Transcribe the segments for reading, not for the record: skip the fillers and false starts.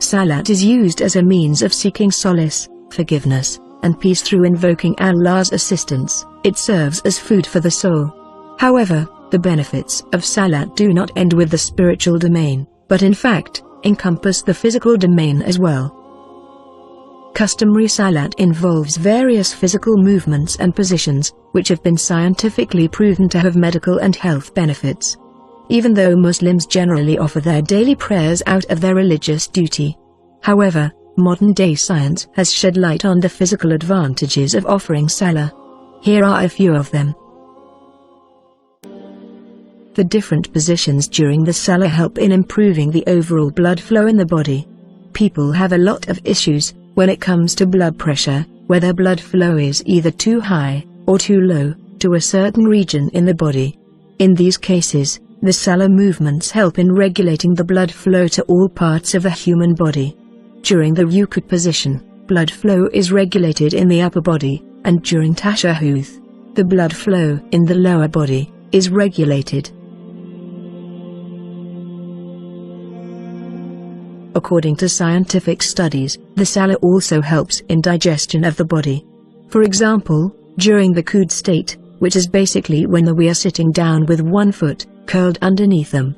Salat is used as a means of seeking solace, forgiveness, and peace through invoking Allah's assistance. It serves as food for the soul. However, the benefits of Salat do not end with the spiritual domain, but in fact, encompass the physical domain as well. Customary Salat involves various physical movements and positions, which have been scientifically proven to have medical and health benefits. Even though Muslims generally offer their daily prayers out of their religious duty. However, modern-day science has shed light on the physical advantages of offering Salat. Here are a few of them. The different positions during the Salat help in improving the overall blood flow in the body. People have a lot of issues when it comes to blood pressure, where their blood flow is either too high or too low to a certain region in the body. In these cases, the Salat movements help in regulating the blood flow to all parts of the human body. During the ruku' position, blood flow is regulated in the upper body, and during tashahhud, the blood flow in the lower body is regulated. According to scientific studies, the Salat also helps in digestion of the body. For example, during the qud state, which is basically when we are sitting down with one foot curled underneath them.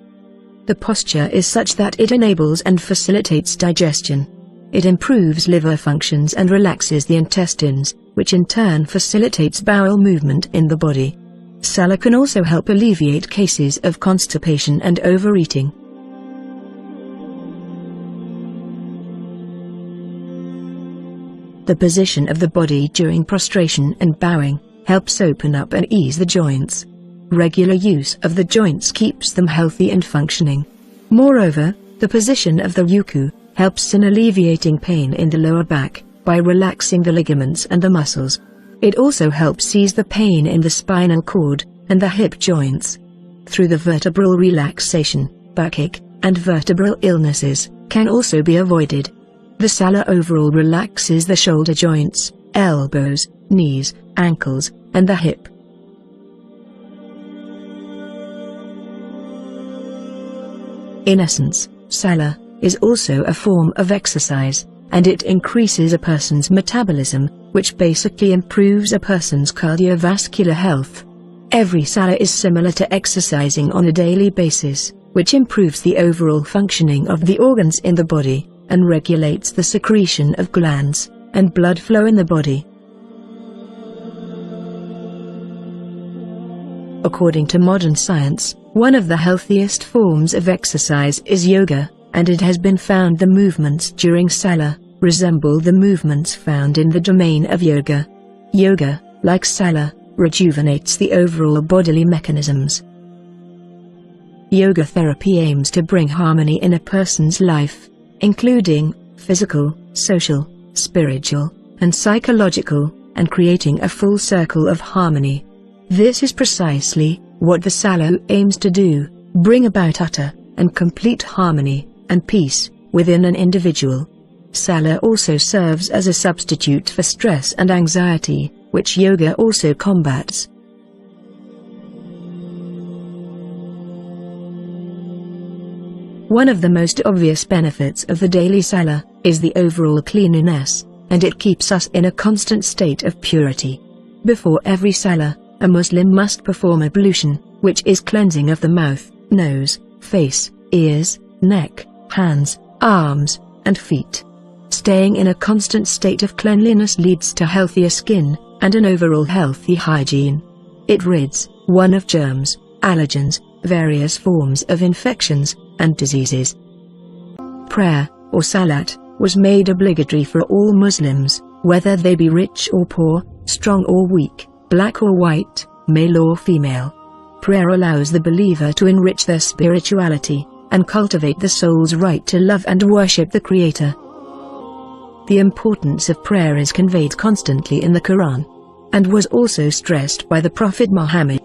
The posture is such that it enables and facilitates digestion. It improves liver functions and relaxes the intestines, which in turn facilitates bowel movement in the body. Salat can also help alleviate cases of constipation and overeating. The position of the body during prostration and bowing helps open up and ease the joints. Regular use of the joints keeps them healthy and functioning. Moreover, the position of the ruku' helps in alleviating pain in the lower back by relaxing the ligaments and the muscles. It also helps ease the pain in the spinal cord and the hip joints. Through the vertebral relaxation, backache and vertebral illnesses can also be avoided. The Salat overall relaxes the shoulder joints, elbows, knees, ankles, and the hip. In essence, Salat is also a form of exercise, and it increases a person's metabolism, which basically improves a person's cardiovascular health. Every Salat is similar to exercising on a daily basis, which improves the overall functioning of the organs in the body, and regulates the secretion of glands and blood flow in the body. According to modern science, one of the healthiest forms of exercise is yoga, and it has been found the movements during Salat resemble the movements found in the domain of yoga. Yoga, like Salat, rejuvenates the overall bodily mechanisms. Yoga therapy aims to bring harmony in a person's life, including physical, social, spiritual, and psychological, and creating a full circle of harmony. This is precisely what the Salat aims to do, bring about utter and complete harmony and peace within an individual. Salat also serves as a substitute for stress and anxiety, which yoga also combats. One of the most obvious benefits of the daily Salat is the overall cleanliness, and it keeps us in a constant state of purity. Before every Salat, a Muslim must perform ablution, which is cleansing of the mouth, nose, face, ears, neck, hands, arms, and feet. Staying in a constant state of cleanliness leads to healthier skin and an overall healthy hygiene. It rids one of germs, allergens, various forms of infections, and diseases. Prayer, or Salat, was made obligatory for all Muslims, whether they be rich or poor, strong or weak, black or white, male or female. Prayer allows the believer to enrich their spirituality, and cultivate the soul's right to love and worship the Creator. The importance of prayer is conveyed constantly in the Quran, and was also stressed by the Prophet Muhammad.